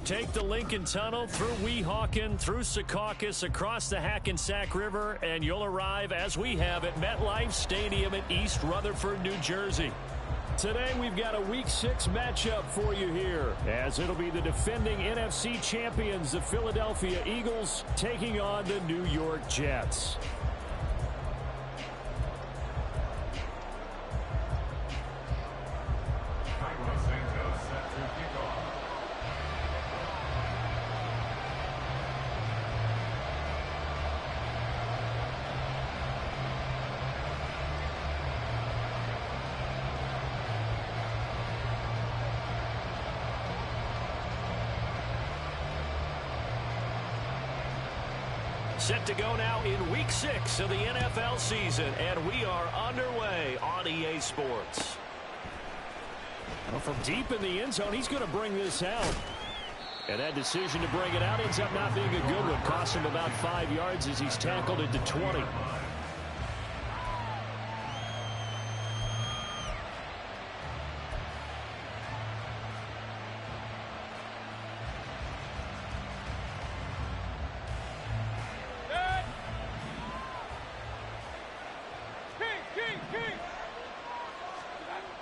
Take the Lincoln Tunnel through Weehawken, through Secaucus, across the Hackensack River, and you'll arrive, as we have, at MetLife Stadium in East Rutherford, New Jersey. Today, we've got a Week 6 matchup for you here, as it'll be the defending NFC champions, the Philadelphia Eagles, taking on the New York Jets. Set to go now in Week 6 of the NFL season, and we are underway on EA Sports. Well, from deep in the end zone, he's going to bring this out. And that decision to bring it out ends up not being a good one. Cost him about 5 yards as he's tackled it to 20.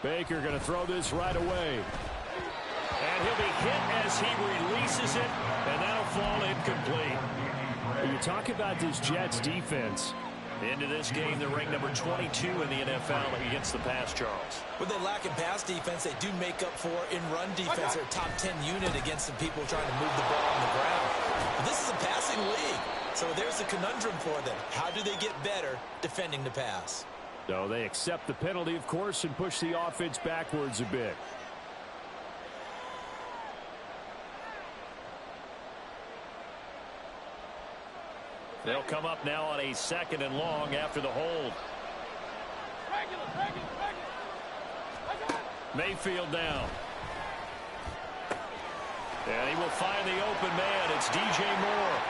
Baker going to throw this right away. And he'll be hit as he releases it, and that'll fall incomplete. You talk about this Jets defense. Into this game, they're ranked number 22 in the NFL against the pass, Charles. With their lack of pass defense, they do make up for in run defense. They're a top 10 unit against some people trying to move the ball on the ground. But this is a passing league, so there's a conundrum for them. How do they get better defending the pass? No, they accept the penalty, of course, and push the offense backwards a bit. They'll come up now on a 2nd and long after the hold. Mayfield down. And he will find the open man. It's DJ Moore.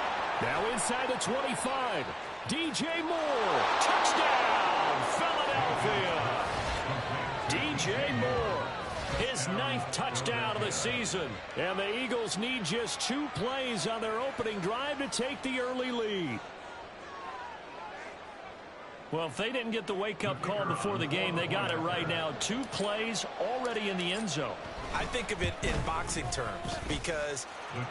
Now inside the 25. DJ Moore. Touchdown, Philadelphia. DJ Moore. His 9th touchdown of the season. And the Eagles need just 2 plays on their opening drive to take the early lead. Well, if they didn't get the wake-up call before the game, they got it right now. 2 plays already in the end zone. I think of it in boxing terms, because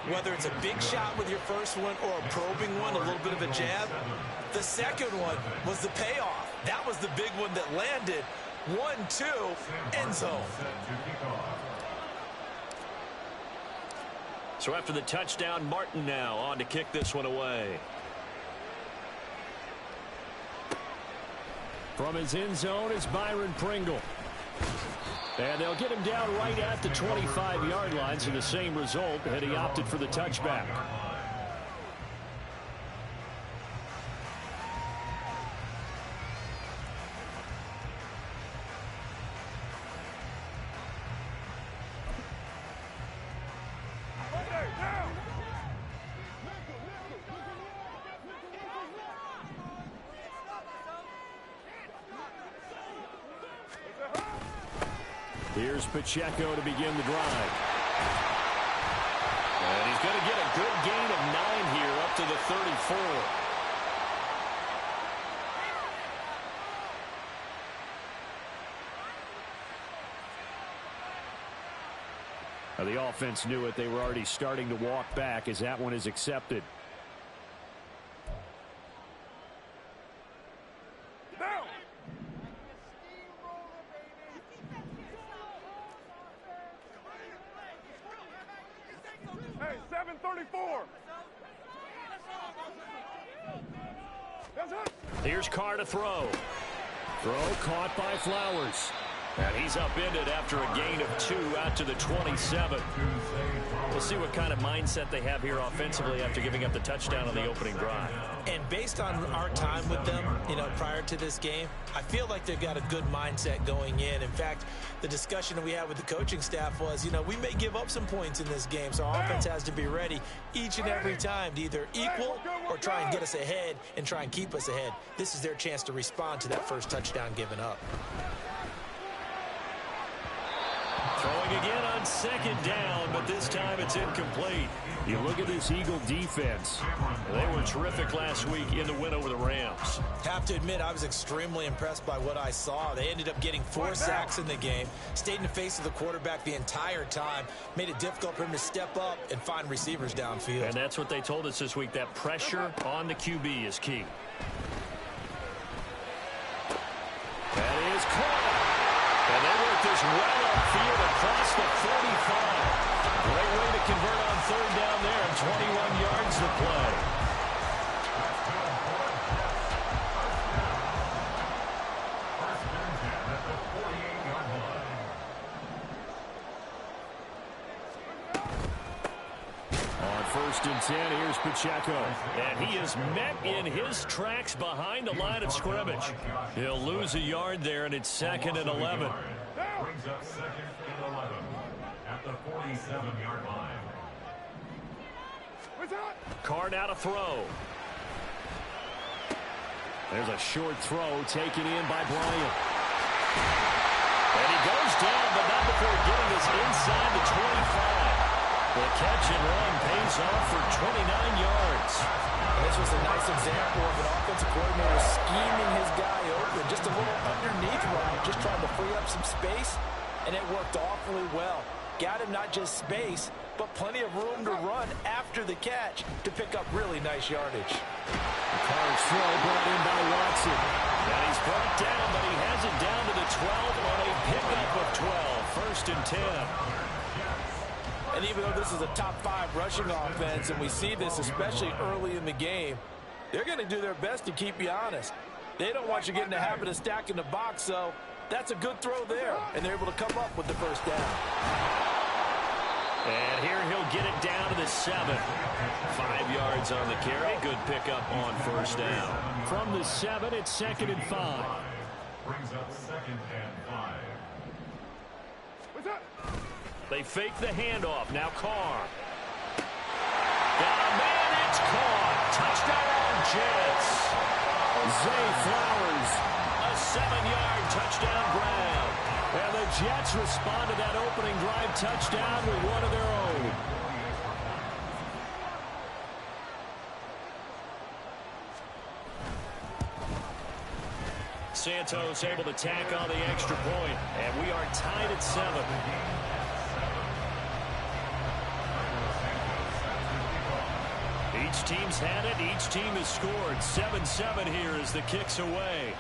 whether it's a big shot with your first one or a probing one, a little bit of a jab, the second one was the payoff. That was the big one that landed. 1-2, end zone. So after the touchdown, Martin now on to kick this one away. From his end zone is Byron Pringle. And they'll get him down right at the 25-yard line, so the same result, and he opted for the touchback. Here's Pacheco to begin the drive. And he's going to get a good gain of 9 here up to the 34. Now the offense knew it. They were already starting to walk back as that one is accepted. Here's Carr to throw. Throw caught by Flowers. And he's upended after a gain of 2 out to the 27. We'll see what kind of mindset they have here offensively after giving up the touchdown on the opening drive. And based on our time with them, prior to this game, I feel like they've got a good mindset going in. In fact, the discussion that we had with the coaching staff was, we may give up some points in this game, so our offense has to be ready each and every time to either equal or try and get us ahead and try and keep us ahead. This is their chance to respond to that first touchdown given up. Throwing again on 2nd down, but but this time it's incomplete. You look at this Eagle defense. They were terrific last week in the win over the Rams. Have to admit, I was extremely impressed by what I saw. They ended up getting 4 sacks in the game, stayed in the face of the quarterback the entire time, made it difficult for him to step up and find receivers downfield. And that's what they told us this week, that pressure on the QB is key. That is caught. And they work this well upfield across the 45. Great way to convert on third down there, and 21 yards to play. On 1st and 10, here's Pacheco. And he is met in his tracks behind the line of scrimmage. He'll lose a yard there, and it's 2nd and 11. Brings up 2nd and 11 at the 47-yard line. Carr now to throw. There's a short throw taken in by Bryant. And he goes down, but not before getting us inside the 25. The catch and run pays off for 29 yards. This was a nice example of an offensive coordinator scheming his guy open. Just a little underneath run, just trying to free up some space, and it worked awfully well. Got him not just space, but plenty of room to run after the catch to pick up really nice yardage. Carr's throw brought in by Watson. And he's brought down, but he has it down to the 12 on a pickup of 12. 1st and 10. And even though this is a top 5 rushing offense, and we see this especially early in the game, they're going to do their best to keep you honest. They don't want you getting the habit of stacking the box, so that's a good throw there, and they're able to come up with the 1st down. And here he'll get it down to the 7. 5 yards on the carry. Good pickup on 1st down. From the 7, it's 2nd and 5. Brings up 2nd and 5. They fake the handoff. Now Carr. Got a man. It's caught. Touchdown, Jets. Zay Flowers. A 7-yard touchdown grab. And the Jets respond to that opening drive touchdown with one of their own. Santos able to tack on the extra point, and we are tied at 7. Each team's had it. Each team has scored. 7-7 here as the kick's away.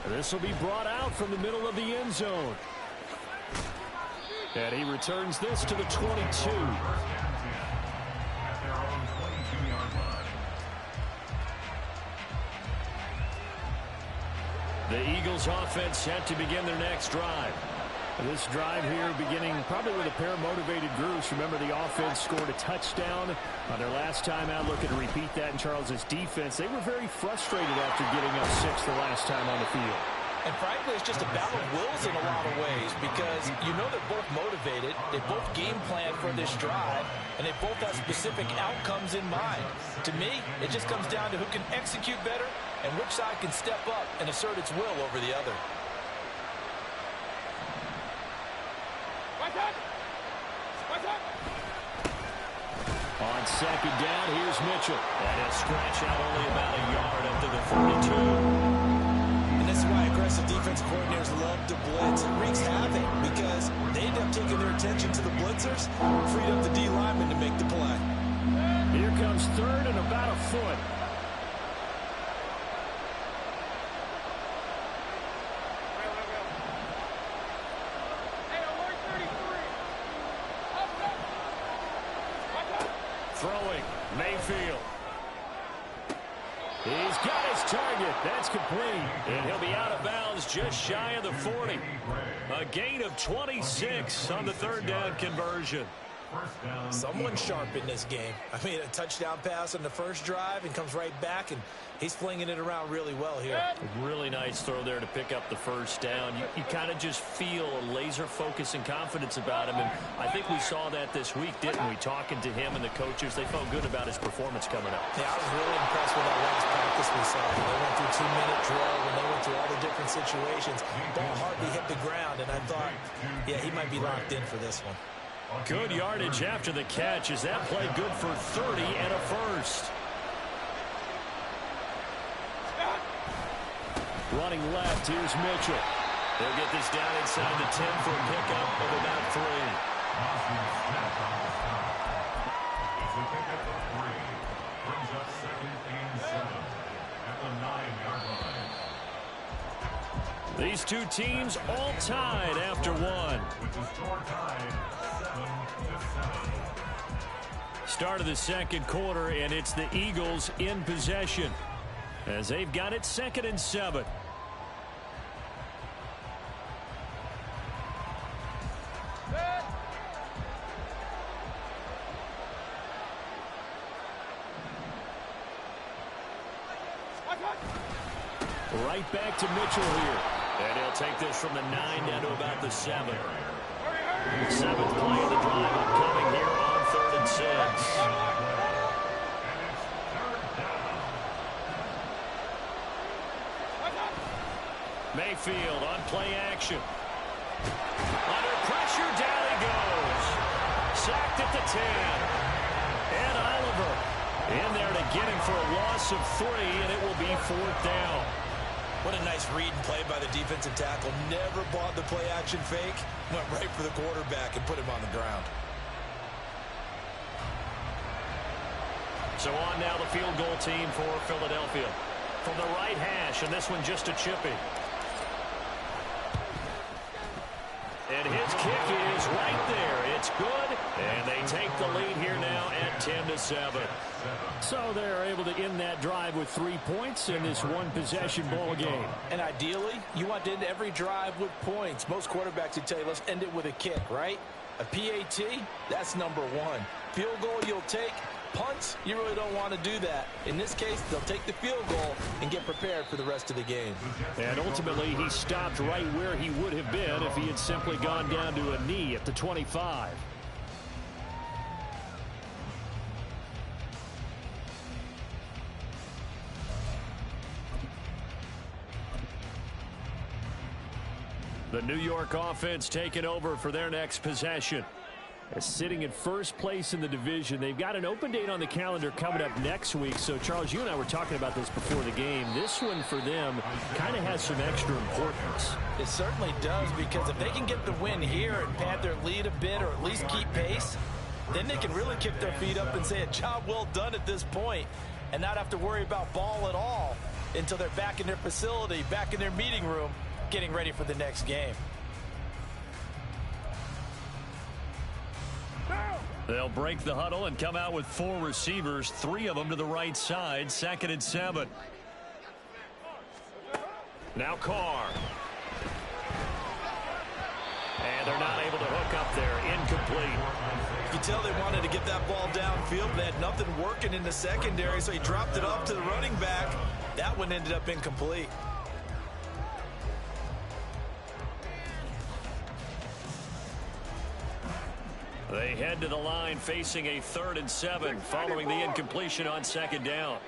This will be brought out from the middle of the end zone. And he returns this to the 22. The Eagles offense set to begin their next drive. This drive here beginning probably with a pair of motivated groups. Remember, the offense scored a touchdown on their last time out. Looking to repeat that in Charles's defense. They were very frustrated after getting up 6 the last time on the field. And frankly, it's just a battle of wills in a lot of ways, because you know they're both motivated, they both game plan for this drive, and they both have specific outcomes in mind. To me, it just comes down to who can execute better and which side can step up and assert its will over the other. On 2nd down, here's Mitchell. And he'll scratch out only about a yard up to the 32. And this is why aggressive defensive coordinators love to blitz. It wreaks havoc because they end up taking their attention to the blitzers, freed up the D lineman to make the play. Here comes 3rd and about a foot. Throwing, Mayfield. He's got his target. That's complete. And he'll be out of bounds just shy of the 40. A gain of 26 on the 3rd down conversion. First down. Someone sharp in this game. I mean, a touchdown pass on the first drive and comes right back, and he's flinging it around really well here. Really nice throw there to pick up the first down. You kind of just feel a laser focus and confidence about him, and I think we saw that this week, didn't we? Talking to him and the coaches, they felt good about his performance coming up. Yeah, I was really impressed with that last practice we saw. They went through 2-minute drill, and they went through all the different situations. Ball hardly hit the ground, and I thought, yeah, he might be locked in for this one. Good yardage after the catch. Is that play good for 30 and a first? Running left, here's Mitchell. They'll get this down inside the 10 for a pickup of about 3. Osborne snapped on the stop. It's a pickup of 3. Brings up 2nd and 7 at the 9-yard line. These two teams all tied after one. With the score tied 7-7. Start of the second quarter, and it's the Eagles in possession as they've got it 2nd and 7. Right back to Mitchell here. And he'll take this from the 9 down to about the 7. 7th play of the drive upcoming here on 3rd and 6. Mayfield on play action. Under pressure, down he goes. Sacked at the 10. And Oliver in there to get him for a loss of 3, and it will be 4th down. What a nice read and play by the defensive tackle. Never bought the play-action fake. Went right for the quarterback and put him on the ground. So on now the field goal team for Philadelphia. From the right hash, and this one just a chippy. And his kick is right there. It's good, and they take the lead here now at 10-7. So they're able to end that drive with 3 points in this one-possession ball game. And ideally, you want to end every drive with points. Most quarterbacks would tell you, let's end it with a kick, right? A PAT, that's number 1. Field goal you'll take. Punts, you really don't want to do that. In this case, they'll take the field goal and get prepared for the rest of the game. And ultimately, he stopped right where he would have been if he had simply gone down to a knee at the 25. The New York offense taking over for their next possession. Sitting in first place in the division. They've got an open date on the calendar coming up next week. So, Charles, you and I were talking about this before the game. This one for them kind of has some extra importance. It certainly does, because if they can get the win here and pad their lead a bit or at least keep pace, then they can really kick their feet up and say a job well done at this point and not have to worry about ball at all until they're back in their facility, back in their meeting room, getting ready for the next game. They'll break the huddle and come out with 4 receivers, 3 of them to the right side, 2nd and 7. Now Carr. And they're not able to hook up there. Incomplete. You tell they wanted to get that ball downfield. They had nothing working in the secondary, so he dropped it off to the running back. That one ended up incomplete. They head to the line facing a 3rd and 7 following the incompletion on 2nd down.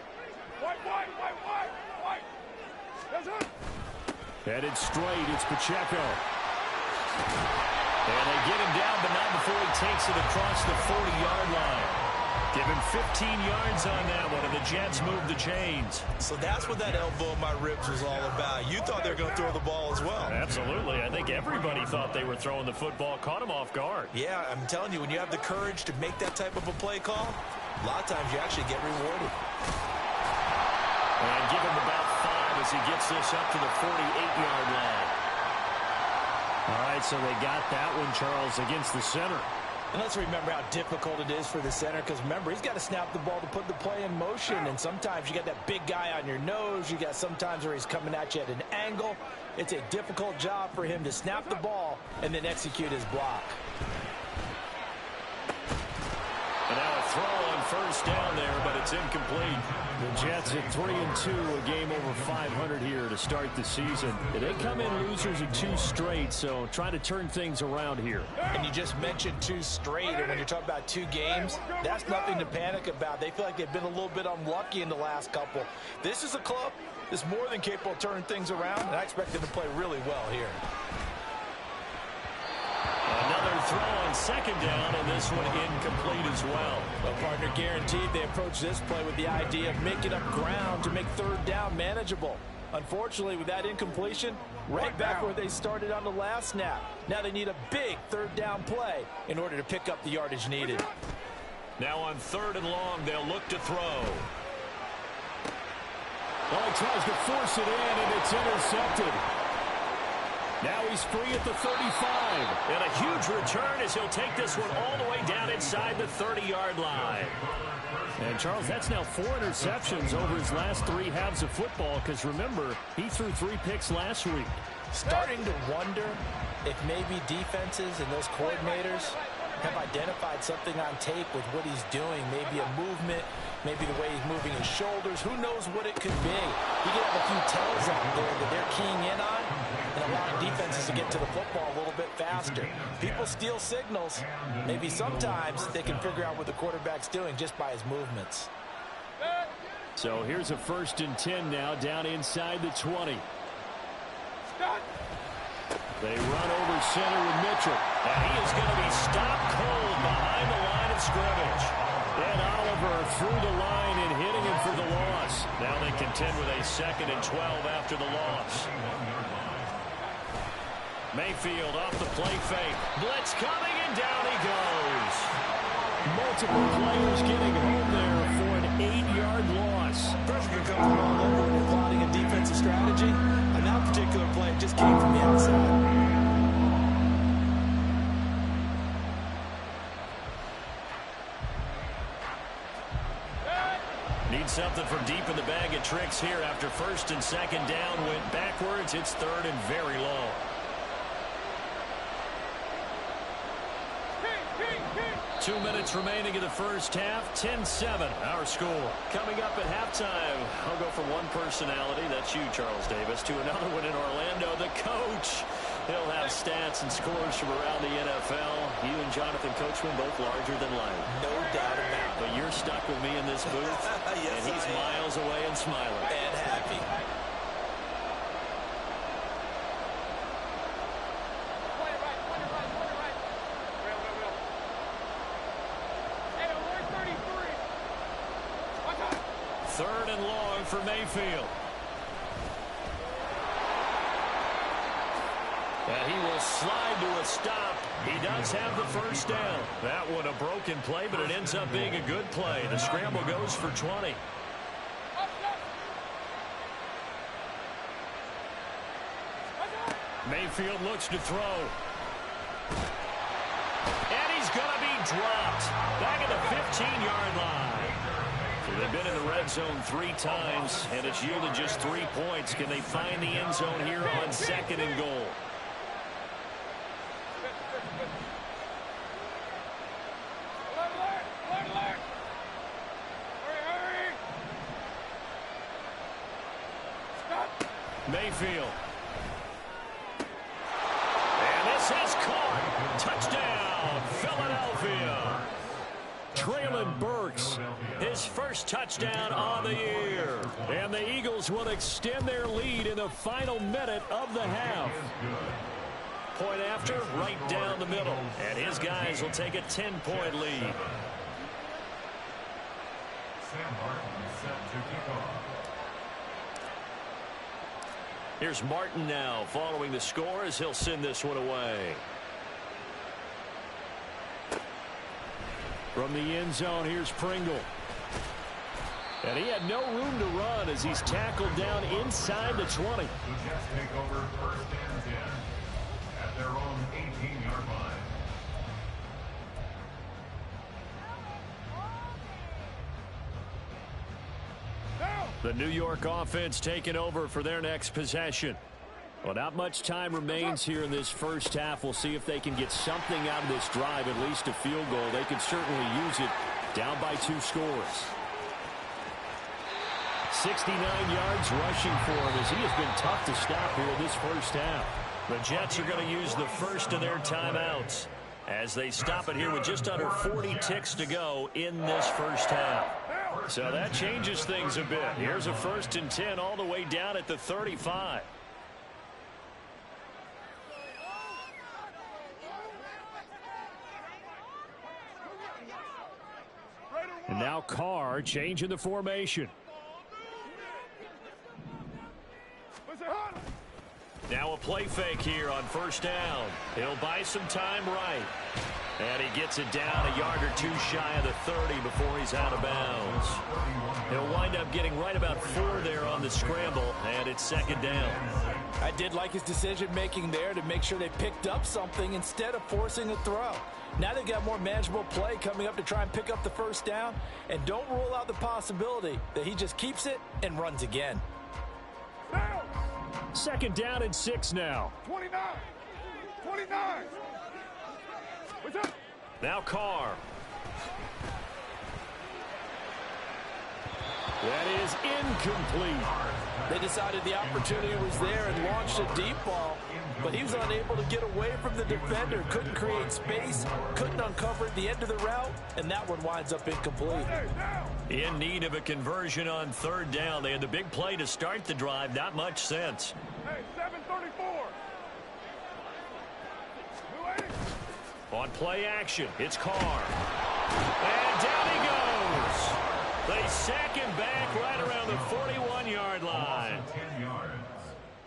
Headed straight, it's Pacheco. And they get him down, but not before he takes it across the 40-yard line. Give him 15 yards on that one, and the Jets move the chains. So that's what that elbow in my ribs was all about. You thought they were going to throw the ball as well. Absolutely. I think everybody thought they were throwing the football, caught him off guard. Yeah, I'm telling you, when you have the courage to make that type of a play call, a lot of times you actually get rewarded. And give him about 5 as he gets this up to the 48-yard line. All right, so they got that one, Charles, against the center. And let's remember how difficult it is for the center, because remember, he's got to snap the ball to put the play in motion, and sometimes you got that big guy on your nose. You got sometimes where he's coming at you at an angle. It's a difficult job for him to snap the ball and then execute his block. now a throw on first down there, but it's incomplete. The Jets at 3-2, a game over 500 here to start the season. They come in losers of 2 straight, so trying to turn things around here. And you just mentioned 2 straight, and when you're talking about 2 games, that's nothing to panic about. They feel like they've been a little bit unlucky in the last couple. This is a club that's more than capable of turning things around, and I expect them to play really well here. Another throw on second down, and this one incomplete as well. Well, partner, guaranteed they approach this play with the idea of making up ground to make third down manageable. Unfortunately, with that incompletion, right back where they started on the last snap. Now they need a big third down play in order to pick up the yardage needed. Now on 3rd and long, they'll look to throw. Oh, he tries to force it in, and it's intercepted. Now he's free at the 35. And a huge return as he'll take this one all the way down inside the 30-yard line. And, Charles, that's now 4 interceptions over his last 3 halves of football, because, remember, he threw 3 picks last week. Starting to wonder if maybe defenses and those coordinators have identified something on tape with what he's doing. Maybe a movement, maybe the way he's moving his shoulders. Who knows what it could be? He could have a few tells out there that they're keying in on and allowing defenses to get to the football a little bit faster. People steal signals. Maybe sometimes they can figure out what the quarterback's doing just by his movements. So here's a 1st and 10 now, down inside the 20. They run over center with Mitchell. And he is going to be stopped cold behind the line of scrimmage. And Oliver through the line and hitting him for the loss. Now they contend with a 2nd and 12 after the loss. Mayfield off the play fake. Blitz coming, and down he goes. Multiple players getting home there for an 8-yard loss. Pressure can come from all over when you're plotting a defensive strategy. On that particular play, it just came from the outside. Need something from deep in the bag of tricks here after 1st and 2nd down went backwards. It's 3rd and very long. Two minutes remaining in the first half. 10-7, our score. Coming up at halftime, I'll go from one personality, that's you, Charles Davis, to another one in Orlando, the coach. He'll have stats and scores from around the NFL. You and Jonathan Coachman both larger than life. No doubt about it. But you're stuck with me in this booth, Yes, and he's miles away and smiling. And happy. Third and long for Mayfield. And he will slide to a stop. He does have the first down. That one a broken play, but it ends up being a good play. The scramble goes for 20. Mayfield looks to throw. And he's going to be dropped. Back at the 15-yard line. So they've been in the red zone 3 times, and it's yielded just 3 points. Can they find the end zone here on 2nd and goal? Mayfield. And this is caught. Touchdown, Philadelphia. Traylon Burks, his first touchdown of the year. And the Eagles will extend their lead in the final minute of the half. Point after, right down the middle. And his guys will take a 10-point lead. Sam Martin set to kick off. Here's Martin now following the score as he'll send this one away. From the end zone, here's Pringle. And he had no room to run as he's tackled down inside the 20. The Jets take over 1st and 10 at their own 18-yard line. The New York offense taking over for their next possession. Well, not much time remains here in this first half. We'll see if they can get something out of this drive, at least a field goal. They could certainly use it down by 2 scores. 69 yards rushing for him as he has been tough to stop here this first half. The Jets are going to use the first of their timeouts as they stop it here with just under 40 ticks to go in this first half. So that changes things a bit. Here's a 1st and 10 all the way down at the 35. And now Carr changing the formation. Now a play fake here on 1st down. He'll buy some time right. And he gets it down a yard or 2 shy of the 30 before he's out of bounds. He'll wind up getting right about 4 there on the scramble, and it's 2nd down. I did like his decision-making there to make sure they picked up something instead of forcing a throw. Now they've got more manageable play coming up to try and pick up the 1st down, and don't rule out the possibility that he just keeps it and runs again. 2nd down and 6 now. 29. Now Carr. That is incomplete. They decided the opportunity was there and launched a deep ball, but he was unable to get away from the defender, couldn't create space, couldn't uncover at the end of the route, and that one winds up incomplete. In need of a conversion on 3rd down. They had the big play to start the drive, not much sense. Hey, 734. On play action, it's Carr. And down he goes. They sack him back right around the 41-yard line. 10 yards.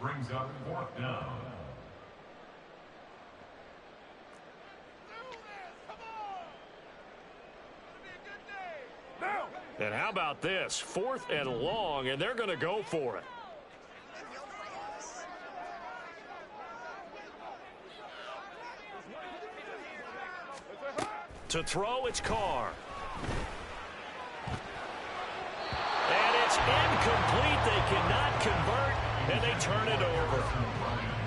Brings up 4th down. And how about this? 4th and long, and they're going to go for it. To throw, it's Carr. And it's incomplete. They cannot convert, and they turn it over.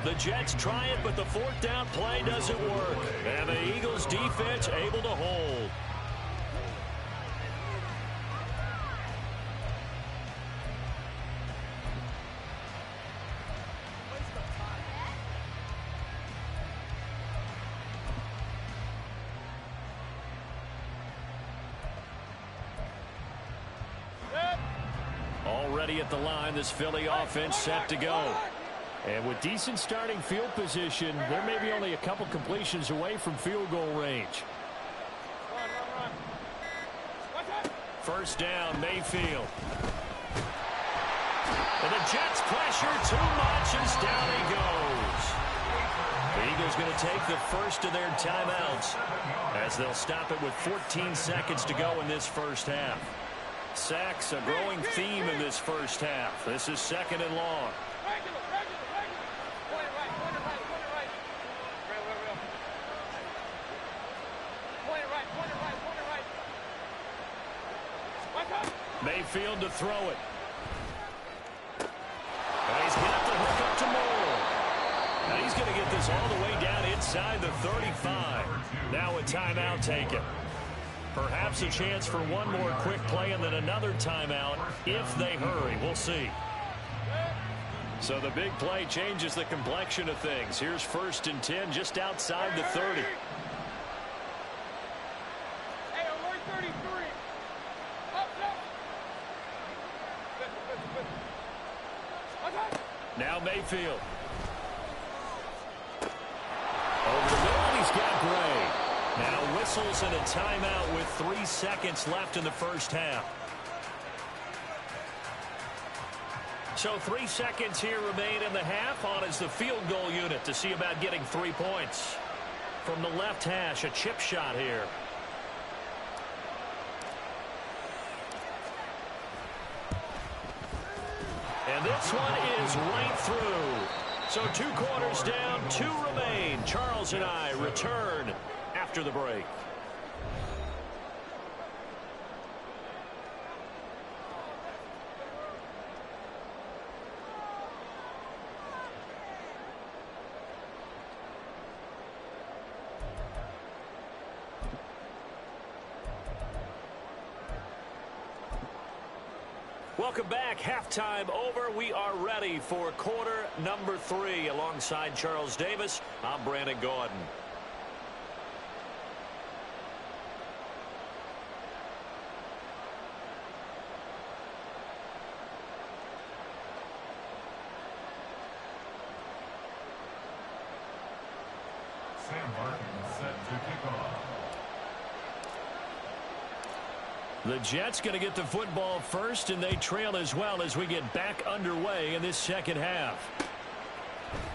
The Jets try it, but the 4th down play doesn't work. And the Eagles defense able to hold. Already at the line, this Philly offense set to go. And with decent starting field position, there may be only a couple completions away from field goal range. 1st down, Mayfield. And the Jets pressure too much as down he goes. The Eagles going to take the first of their timeouts as they'll stop it with 14 seconds to go in this first half. Sacks, a growing theme in this first half. This is 2nd and long. Mayfield to throw it. And he's got the hook up to Moore. And he's going to get this all the way down inside the 35. Now a timeout taken. Perhaps a chance for one more quick play and then another timeout if they hurry. We'll see. So the big play changes the complexion of things. Here's 1st and 10 just outside the 30. Hey, alert 33. Up. Now Mayfield. Over the middle, he's got Gray. Now whistles and a timeout with 3 seconds left in the first half. So 3 seconds here remain in the half on as the field goal unit to see about getting 3 points. From the left hash, a chip shot here. And this one is right through. So 2 quarters down, 2 remain. Charles and I return after the break. Welcome back. Halftime over. We are ready for quarter number 3. Alongside Charles Davis, I'm Brandon Gaudin. Sam Larkin set to kick off. The Jets going to get the football first, and they trail as well as we get back underway in this second half.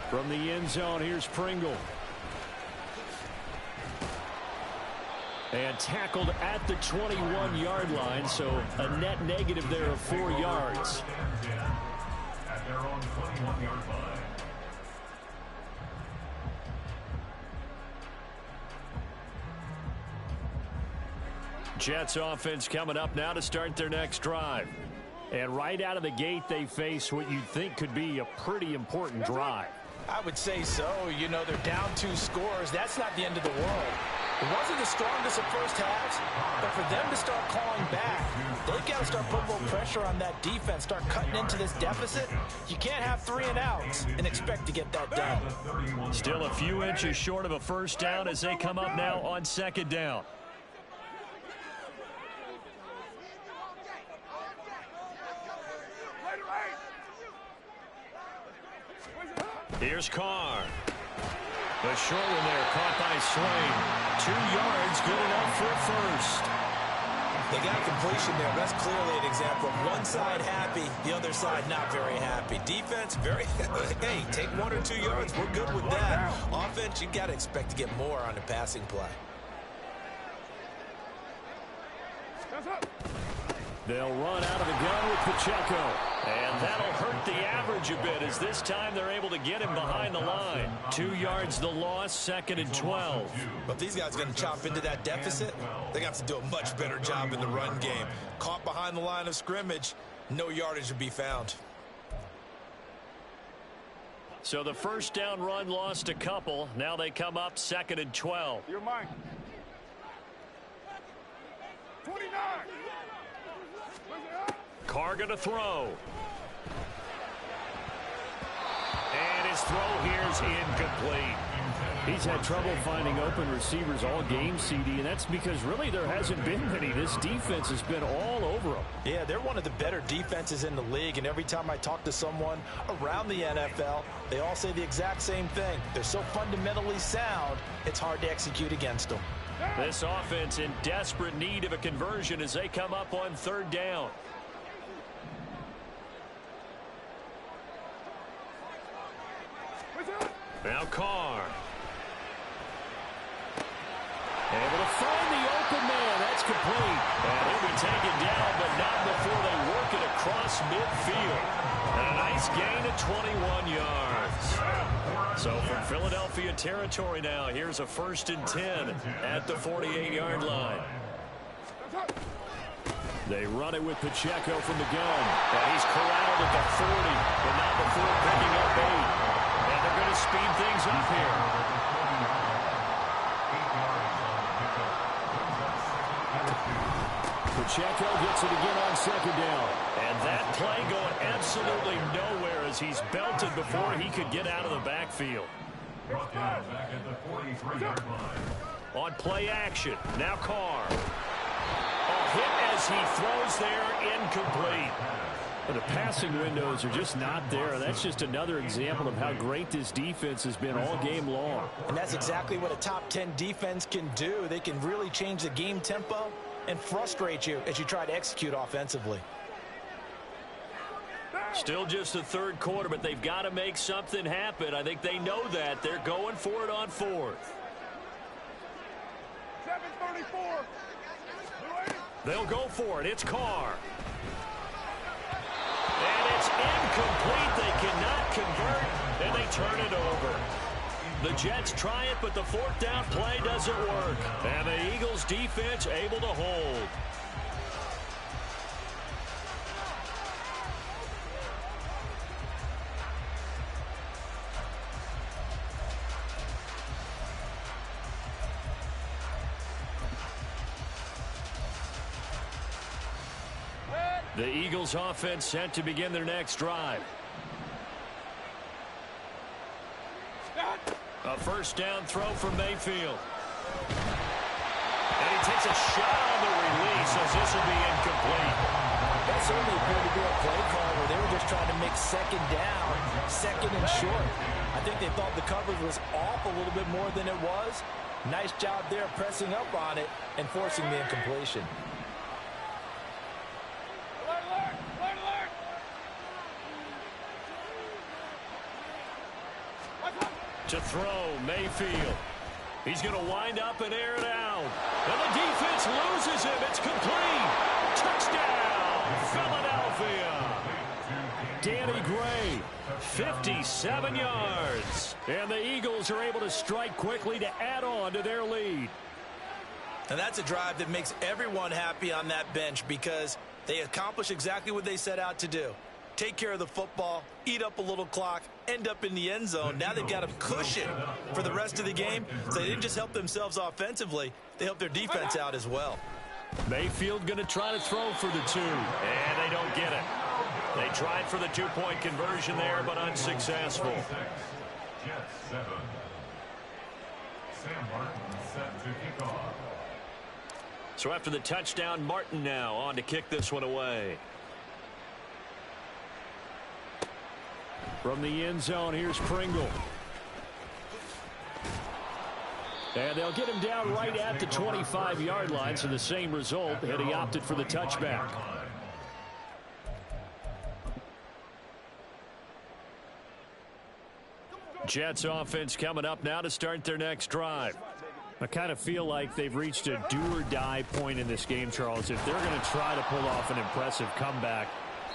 From the end zone, here's Pringle. And tackled at the 21-yard line, so a net negative there of 4 yards. At their own 21-yard line. Jets offense coming up now to start their next drive. And right out of the gate, they face what you'd think could be a pretty important drive. I would say so. You know, they're down 2 scores. That's not the end of the world. It wasn't the strongest of first halves, but for them to start clawing back, they've got to start putting a little pressure on that defense, start cutting into this deficit. You can't have 3 and outs and expect to get that done. Still a few inches short of a first down as they come up now on second down. Here's Carr. The short one there caught by Swain. 2 yards, good enough for a first. They got completion there. That's clearly an example of one side happy, the other side not very happy. Defense, very, hey, take 1 or 2 yards. We're good with that. Offense, you got to expect to get more on the passing play. They'll run out of the gun with Pacheco. And that'll hurt the average a bit as this time they're able to get him behind the line. 2 yards the loss, 2nd and 12. But these guys are going to chop into that deficit. They got to do a much better job in the run game. Caught behind the line of scrimmage, no yardage to be found. So the first down run lost a couple. Now they come up 2nd and 12. You're mine. 29. Carr going to throw. And his throw here's incomplete. He's had trouble finding open receivers all game, CD, and that's because really there hasn't been many. This defense has been all over them. Yeah, they're one of the better defenses in the league, and every time I talk to someone around the NFL, they all say the exact same thing. They're so fundamentally sound, it's hard to execute against them. This offense in desperate need of a conversion as they come up on 3rd down. Now Carr. Able to find the open man. That's complete. And he'll be taken down, but not before they work it across midfield. And a nice gain of 21 yards. So from Philadelphia territory now, here's a 1st and 10 at the 48-yard line. They run it with Pacheco from the gun. And he's corralled at the 40, but not before picking up 8. And they're going to speed things up here. Pacheco gets it again on 2nd down. And that play going absolutely nowhere as he's belted before he could get out of the backfield. Brought down back at the 43-yard line. On play action, now Carr. A hit as he throws there, incomplete. But the passing windows are just not there. That's just another example of how great this defense has been all game long. And that's exactly what a top 10 defense can do. They can really change the game tempo and frustrate you as you try to execute offensively. Still just the 3rd quarter, but they've got to make something happen. I think they know that. They're going for it on 4th. 7:34. They'll go for it. It's Carr. And it's incomplete. They cannot convert, and they turn it over. The Jets try it, but the 4th down play doesn't work. And the Eagles defense able to hold. The Eagles offense set to begin their next drive. A first down throw from Mayfield. And he takes a shot on the release as this will be incomplete. That certainly appeared to be a play call where they were just trying to make second down, second and short. I think they thought the coverage was off a little bit more than it was. Nice job there pressing up on it and forcing the incompletion. To throw, Mayfield. He's going to wind up and air it out. And the defense loses him. It's complete. Touchdown, Philadelphia. Danny Gray, 57 yards. And the Eagles are able to strike quickly to add on to their lead. And that's a drive that makes everyone happy on that bench because they accomplish exactly what they set out to do. Take care of the football, eat up a little clock, end up in the end zone. Now they've got a cushion for the rest of the game. So they didn't just help themselves offensively, they helped their defense out as well. Mayfield going to try to throw for the 2. And they don't get it. They tried for the 2-point conversion there, but unsuccessful. Jets 7. Sam Martin set to kick off. So after the touchdown, Martin now on to kick this one away. From the end zone, here's Pringle. And they'll get him down right at the 25-yard line, so the same result, and he opted for the touchback. Jets offense coming up now to start their next drive. I kind of feel like they've reached a do-or-die point in this game, Charles. If they're going to try to pull off an impressive comeback,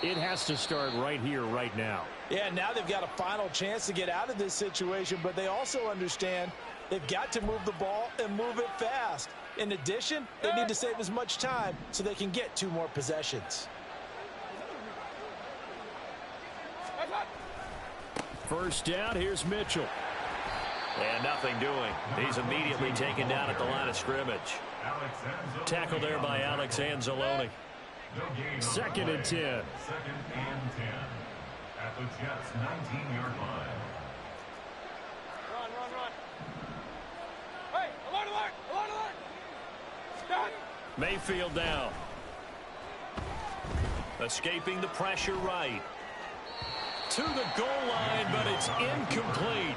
it has to start right here, right now. Yeah, now they've got a final chance to get out of this situation, but they also understand they've got to move the ball and move it fast. In addition, they need to save as much time so they can get 2 more possessions. First down, here's Mitchell. And nothing doing. He's immediately taken down at the line of scrimmage. Tackled there by Alex Anzalone. Second and 10. Second and 10 at the Jets' 19-yard line. Run. Hey, alert. Stop. Mayfield down. Escaping the pressure right. To the goal line, but it's incomplete.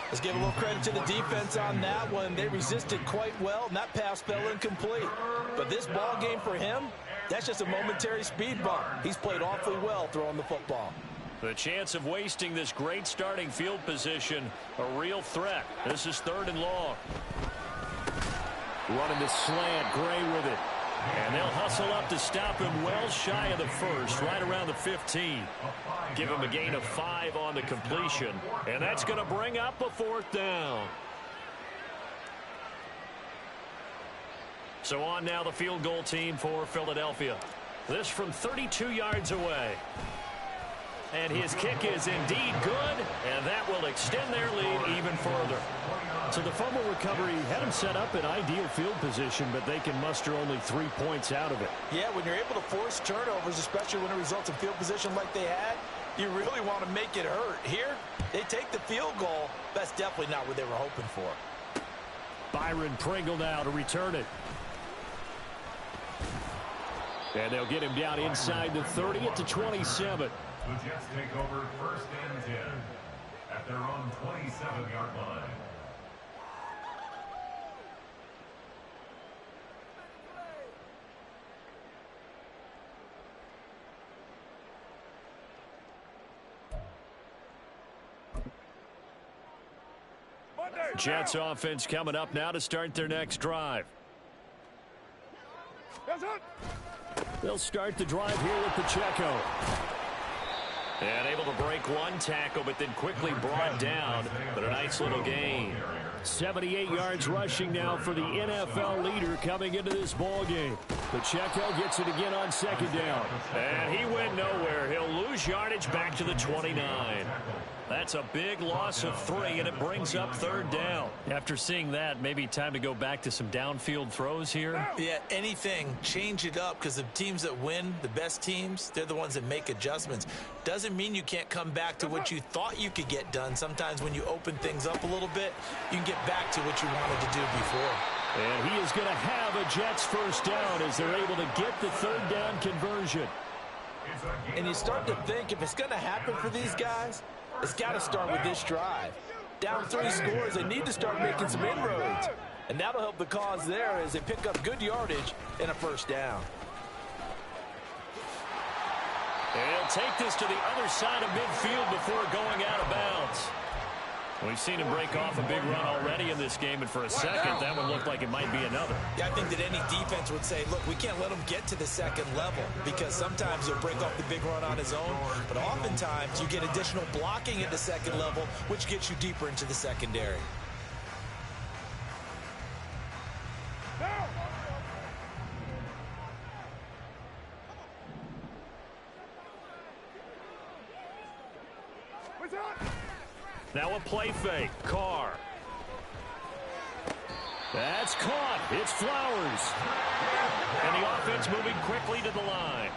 Let's give a little credit to the defense on that one. They resisted quite well, and that pass fell incomplete. But this ball game for him, that's just a momentary speed bump. He's played awfully well throwing the football. The chance of wasting this great starting field position, a real threat. This is 3rd and long. Running the slant, Gray with it. And they'll hustle up to stop him well shy of the first, right around the 15. Give him a gain of 5 on the completion. And that's going to bring up a 4th down. So on now the field goal team for Philadelphia. This from 32 yards away. And his kick is indeed good, and that will extend their lead even further. So the fumble recovery had them set up in ideal field position, but they can muster only 3 points out of it. Yeah, when you're able to force turnovers, especially when it results in field position like they had, you really want to make it hurt. Here, they take the field goal. That's definitely not what they were hoping for. Byron Pringle now to return it. And they'll get him down inside the 30 at the 27. The Jets take over 1st and 10 at their own 27-yard line. Jets offense coming up now to start their next drive. They'll start the drive here with Pacheco. And able to break one tackle, but then quickly brought down. But a nice little gain. 78 yards rushing now for the NFL leader coming into this ball game. Pacheco gets it again on second down. And he went nowhere. He'll lose yardage back to the 29. That's a big loss of 3, and it brings up third down. After seeing that, maybe time to go back to some downfield throws here. Yeah, anything. Change it up, because the teams that win, the best teams, they're the ones that make adjustments. Doesn't mean you can't come back to what you thought you could get done. Sometimes when you open things up a little bit, you can get back to what you wanted to do before. And he is going to have a Jets first down as they're able to get the third down conversion. And you start to think, if it's going to happen for these guys, it's got to start with this drive. Down 3 scores, they need to start making some inroads. And that'll help the cause there as they pick up good yardage and a first down. And he'll take this to the other side of midfield before going out of bounds. We've seen him break off a big run already in this game, and for a second, that one looked like it might be another. Yeah, I think that any defense would say, look, we can't let him get to the second level, because sometimes he'll break off the big run on his own, but oftentimes you get additional blocking at the second level, which gets you deeper into the secondary. Now a play fake. Carr. That's caught. It's Flowers. And the offense moving quickly to the line.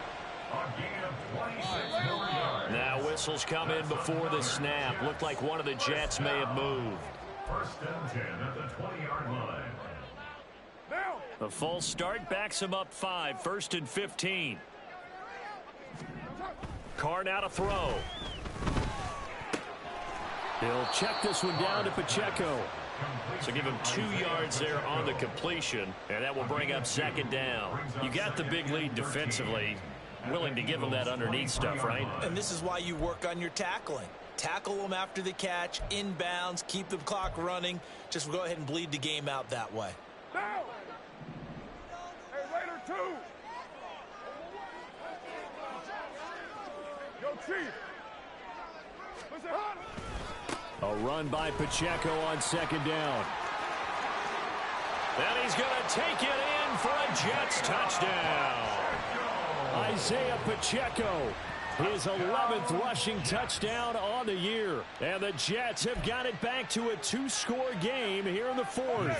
Now whistles come in before the snap. Looked like one of the Jets may have moved. First and 10 at the 20-yard line. The false start backs him up 5. First and 15. Carr now to throw. He'll check this one down to Pacheco. So give him 2 yards there on the completion, and that will bring up second down. You got the big lead defensively. Willing to give him that underneath stuff, right? And this is why you work on your tackling. Tackle them after the catch, inbounds, keep the clock running. Just go ahead and bleed the game out that way. Now! Hey, Raider 2! Yo, Chief! Listen, hot! A run by Pacheco on second down. And he's going to take it in for a Jets touchdown. Isaiah Pacheco, his 11th rushing touchdown on the year. And the Jets have got it back to a 2-score game here in the 4th.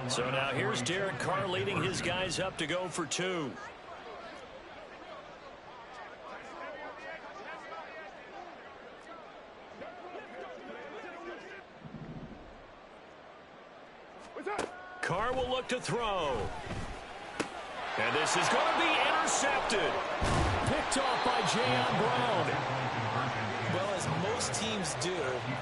So now here's Derek Carr leading his guys up to go for 2. Carr will look to throw. And this is going to be intercepted. Picked off by Jayon Brown. Well, as most teams do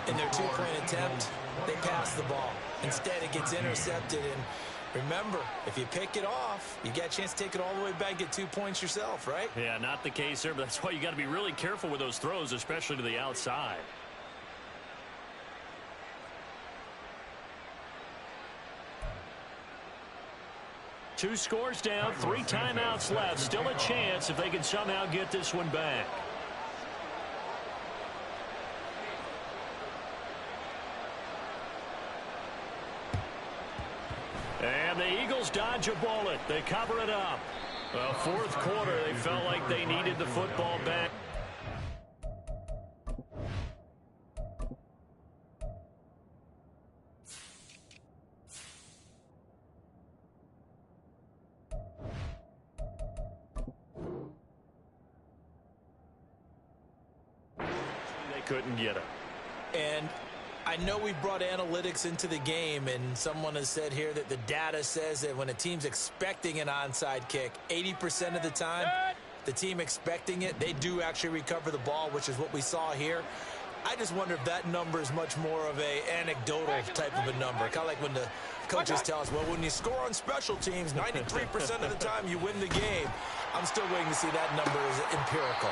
in their 2-point attempt, they pass the ball. Instead, it gets intercepted. And remember, if you pick it off, you got a chance to take it all the way back and get 2 points yourself, right? Yeah, not the case here, but that's why you got to be really careful with those throws, especially to the outside. Two scores down, 3 timeouts left. Still a chance if they can somehow get this one back. And the Eagles dodge a bullet. They cover it up. Well, 4th quarter, they felt like they needed the football back. Couldn't get it. And I know we brought analytics into the game, and someone has said here that the data says that when a team's expecting an onside kick, 80% of the time, the team expecting it, they do actually recover the ball, which is what we saw here. I just wonder if that number is much more of a anecdotal type of a number. Kind of like when the coaches tell us, well, when you score on special teams, 93% of the time you win the game. I'm still waiting to see that number is empirical.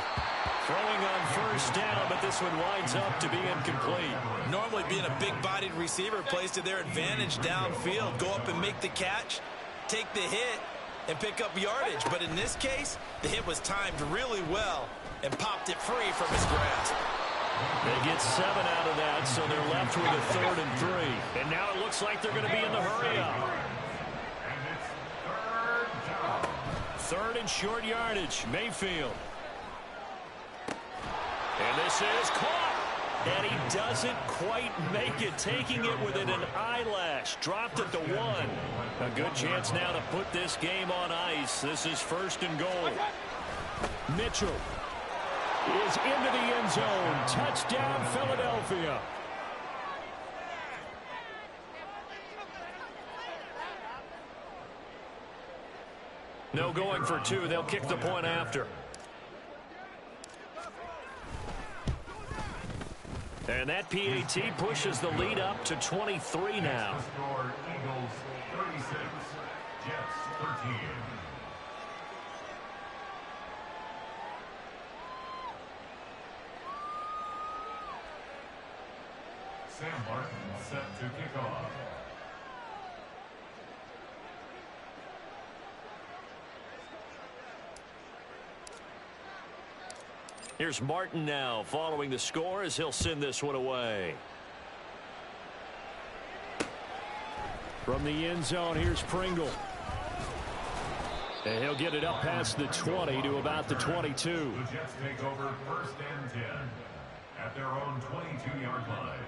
Throwing on first down, but this one winds up to be incomplete. Normally being a big-bodied receiver plays to their advantage downfield. Go up and make the catch, take the hit, and pick up yardage. But in this case, the hit was timed really well and popped it free from his grasp. They get 7 out of that, so they're left with a 3rd and 3. And now it looks like they're going to be in the hurry-up. And it's 3rd down. 3rd and short yardage. Mayfield. And this is caught. And he doesn't quite make it, taking it within an eyelash. Dropped at the 1. A good chance now to put this game on ice. This is 1st and goal. Mitchell is into the end zone. Touchdown, Philadelphia. No going for 2. They'll kick the point after. And that PAT pushes the lead up to 23 now. Eagles 36, Jets 13. Sam Martin set to kick off. Here's Martin now following the score as he'll send this one away. From the end zone, here's Pringle. And he'll get it up past the 20 to about the 22. The Jets take over 1st and 10 at their own 22-yard line.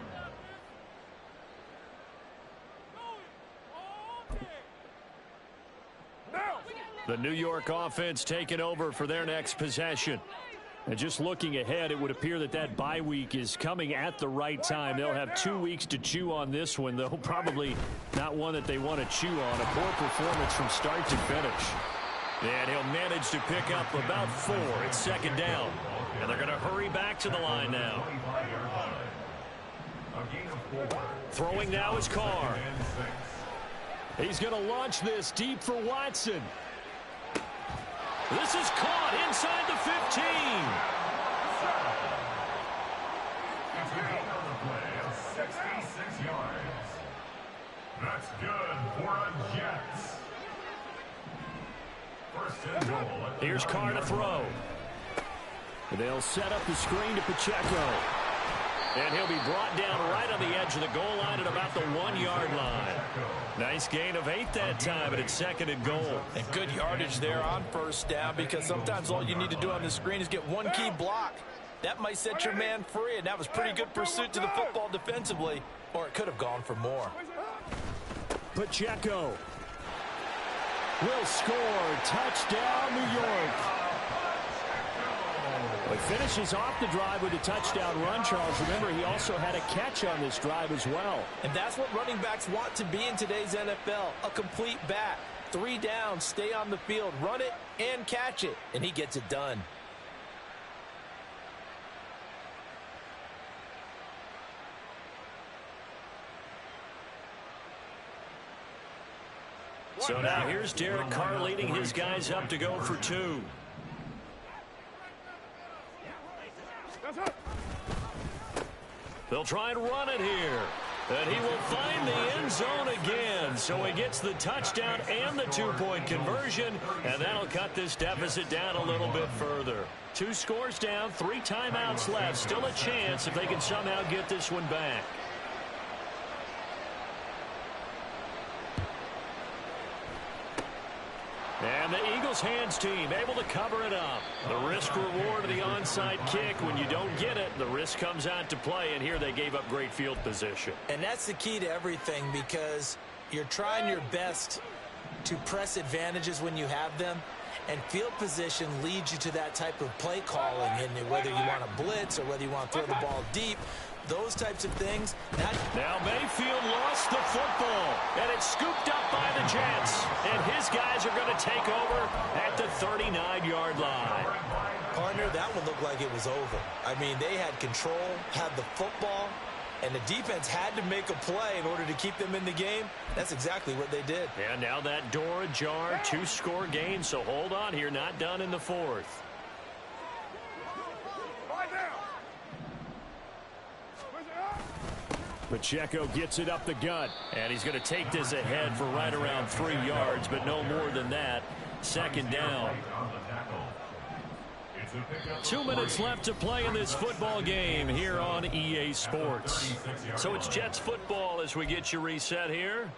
The New York offense taking over for their next possession. And just looking ahead, it would appear that that bye week is coming at the right time. They'll have 2 weeks to chew on this one, though probably not one that they want to chew on. A poor performance from start to finish. And he'll manage to pick up about 4. It's 2nd down. And they're going to hurry back to the line now. Throwing now is Carr. He's going to launch this deep for Watson. This is caught inside the 15. It's a 66 yards. That's good for a Jets. 1st and goal. Here's Carr to throw. They'll set up the screen to Pacheco. And he'll be brought down right on the edge of the goal line at about the 1-yard line. Nice gain of 8 that time, but it's 2nd and goal. And good yardage there on 1st down, because sometimes all you need to do on the screen is get one key block. That might set your man free, and that was pretty good pursuit to the football defensively, or it could have gone for more. Pacheco will score. Touchdown, New York. He finishes off the drive with a touchdown run, Charles. Remember, he also had a catch on this drive as well. And that's what running backs want to be in today's NFL, a complete back. 3 down, stay on the field, run it, and catch it. And he gets it done. So now here's Derek Carr leading his guys up to go for 2. They'll try and run it here. And he will find the end zone again. So he gets the touchdown and the 2-point conversion. And that'll cut this deficit down a little bit further. 2 scores down, 3 timeouts left. Still a chance if they can somehow get this one back. And the Eagles hands team able to cover it up. The risk reward of the onside kick. When you don't get it, the risk comes out to play. And here they gave up great field position. And that's the key to everything, because you're trying your best to press advantages when you have them. And field position leads you to that type of play calling. And whether you want to blitz or whether you want to throw the ball deep, those types of things. Now Mayfield lost the football, and it's scooped up by the Jets. And his guys are going to take over at the 39-yard line. Partner, that one looked like it was over. I mean, they had control, had the football, and the defense had to make a play in order to keep them in the game. That's exactly what they did. And now that door ajar, 2-score game, so hold on here, not done in the 4th. Pacheco gets it up the gut, and he's going to take this ahead for right around 3 yards, but no more than that. 2nd down. 2 minutes left to play in this football game here on EA Sports. So it's Jets football as we get you reset here.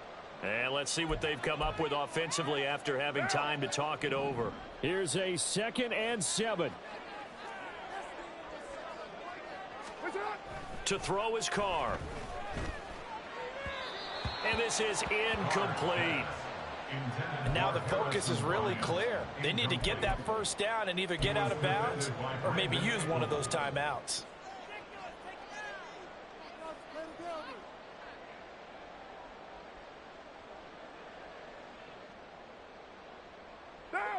And let's see what they've come up with offensively after having time to talk it over. Here's a 2nd and 7. To throw his Carr. And this is incomplete. And now the focus is really clear. They need to get that first down and either get out of bounds or maybe use one of those timeouts.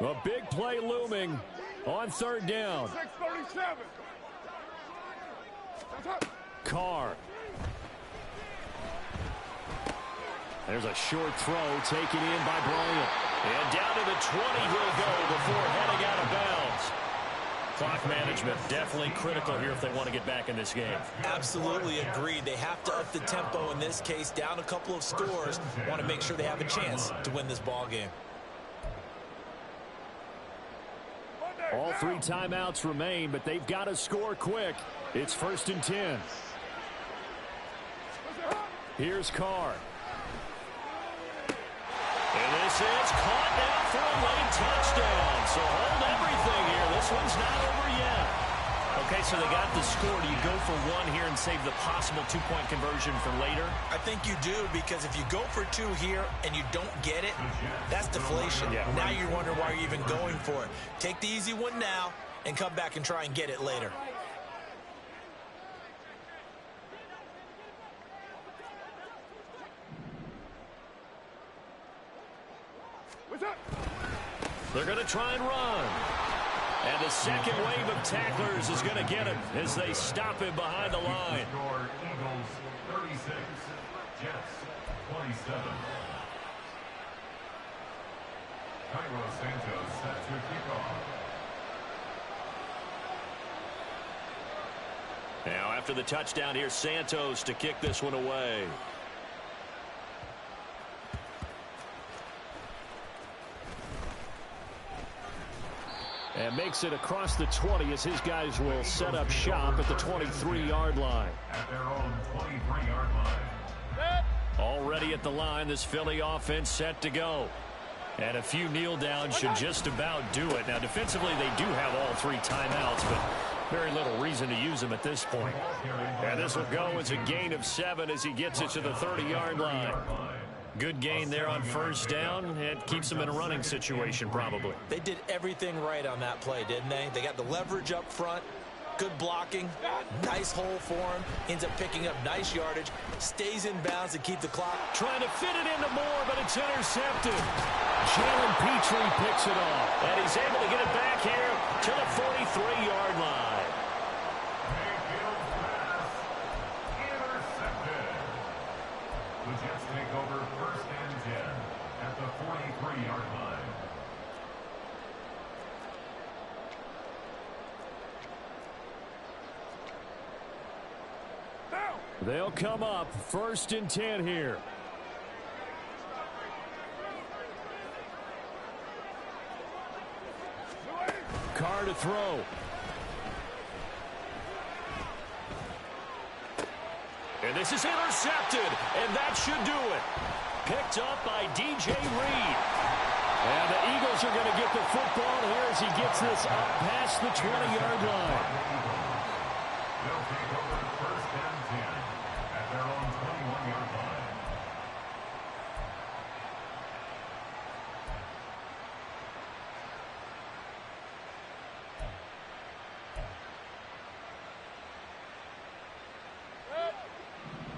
A big play looming on 3rd down. 6:37. Carr. There's a short throw taken in by Bryant. And down to the 20 he'll go before heading out of bounds. Clock management definitely critical here if they want to get back in this game. Absolutely agreed. They have to up the tempo in this case, down a couple of scores. Want to make sure they have a chance to win this ball game. All 3 timeouts remain, but they've got to score quick. It's 1st and 10. Here's Carr. And this is caught now for a late touchdown. So hold everything here. This one's not over yet. Okay, so they got the score. Do you go for 1 here and save the possible 2-point conversion for later? I think you do, because if you go for 2 here and you don't get it, that's deflation. Yeah. Now you wonder why you're even going for it. Take the easy one now and come back and try and get it later. They're going to try and run. And the second wave of tacklers is going to get him as they stop him behind the line. Eagles 36, Jets 27. Cairo Santos set to kick off. Now after the touchdown, here's Santos to kick this one away. And makes it across the 20 as his guys will set up shop at the 23-yard line. At their own 23-yard line. Already at the line, this Philly offense set to go. And a few kneel downs should just about do it. Now defensively they do have all 3 timeouts, but very little reason to use them at this point. And this will go as a gain of 7 as he gets it to the 30-yard line. Good gain there on 1st down. It keeps them in a running situation probably. They did everything right on that play, didn't they? They got the leverage up front, good blocking, nice hole for him, ends up picking up nice yardage, stays in bounds to keep the clock. Trying to fit it into Moore, but it's intercepted. Jalen Petrie picks it off. And he's able to get it back here to the 43-yard line. Mayfield pass intercepted. The Jets take over 1st and 10 at the 43-yard line. They'll come up 1st and 10 here. Carr to throw. And this is intercepted, and that should do it. Picked up by DJ Reed. And the Eagles are going to get the football here as he gets this up past the 20-yard line. They'll take over 1st and 10 at their own 21-yard line.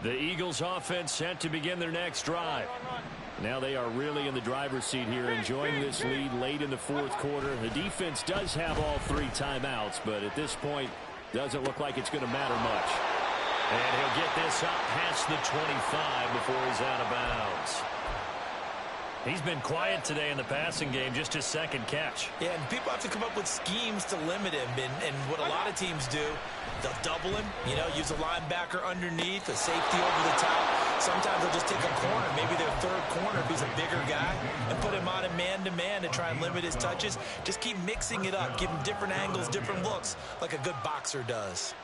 The Eagles offense set to begin their next drive. Now they are really in the driver's seat here, enjoying this lead late in the 4th quarter. The defense does have all 3 timeouts, but at this point, doesn't look like it's going to matter much. And he'll get this up past the 25 before he's out of bounds. He's been quiet today in the passing game, just his 2nd catch. Yeah, and people have to come up with schemes to limit him. And what a lot of teams do, they'll double him, use a linebacker underneath, a safety over the top. Sometimes they'll just take a corner, maybe their 3rd corner if he's a bigger guy, and put him on a man-to-man to try and limit his touches. Just keep mixing it up, give him different angles, different looks, like a good boxer does.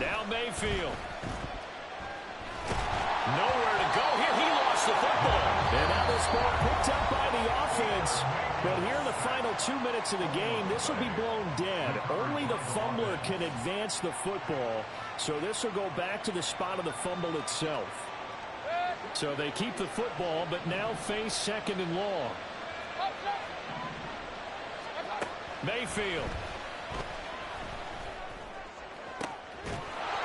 Now Mayfield. Nowhere to go here. He lost the football. And now this ball picked up by the offense. But here in the final 2 minutes of the game, this will be blown dead. Only the fumbler can advance the football. So this will go back to the spot of the fumble itself. So they keep the football, but now face 2nd and long. Mayfield.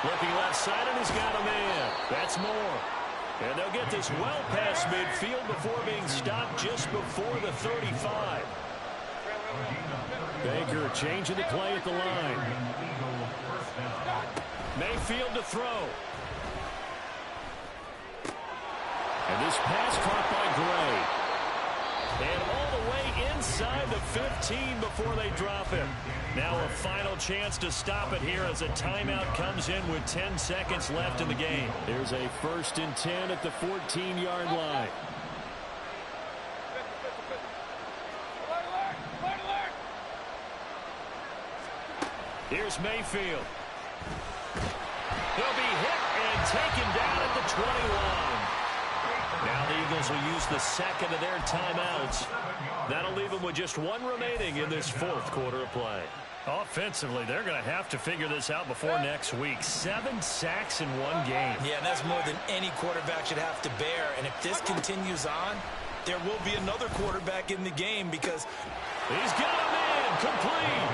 Looking left side, and he's got a man. That's Moore. And they'll get this well past midfield before being stopped just before the 35. Baker changing the play at the line. Mayfield to throw. And this pass caught by Gray. And all the way inside the 15 before they drop him. Now a final chance to stop it here as a timeout comes in with 10 seconds left in the game. There's a 1st and 10 at the 14-yard line. Here's Mayfield. He'll be hit and taken down at the 21. Now the Eagles will use the 2nd of their timeouts. That'll leave them with just 1 remaining in this 4th quarter of play. Offensively, they're going to have to figure this out before next week. 7 sacks in 1 game. Yeah, and that's more than any quarterback should have to bear. And if this continues on, there will be another quarterback in the game because he's got a man complete.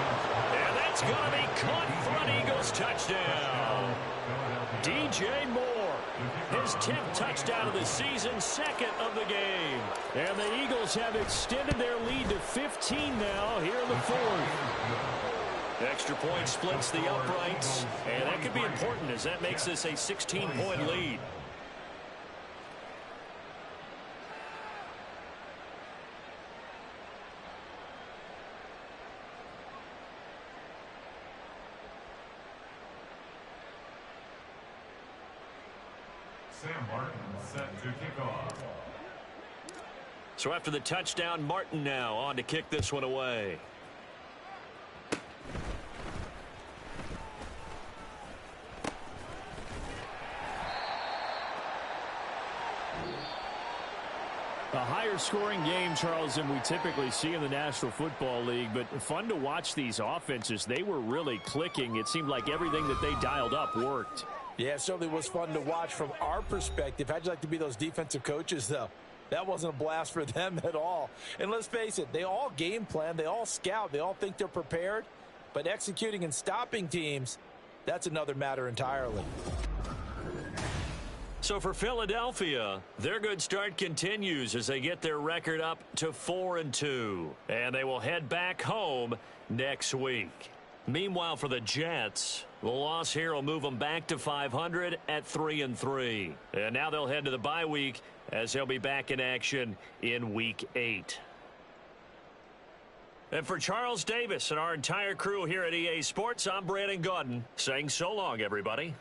And that's going to be caught for an Eagles touchdown. DJ Moore. His 10th touchdown of the season, 2nd of the game. And the Eagles have extended their lead to 15 now here in the 4th. Extra point splits the uprights, and that could be important as that makes this a 16-point lead. Sam Martin set to kick off. So after the touchdown, Martin now on to kick this one away. A higher scoring game, Charles, than we typically see in the National Football League, but fun to watch these offenses. They were really clicking. It seemed like everything that they dialed up worked. yeah, it certainly was fun to watch from our perspective. How'd you like to be those defensive coaches, though? That wasn't a blast for them at all. And let's face it, they all game plan, they all scout, they all think they're prepared. But executing and stopping teams, that's another matter entirely. So for Philadelphia, their good start continues as they get their record up to 4-2. And they will head back home next week. Meanwhile, for the Jets, the loss here will move them back to 500 at 3-3. And now they'll head to the bye week as they'll be back in action in Week 8. And for Charles Davis and our entire crew here at EA Sports, I'm Brandon Gaudin saying so long, everybody.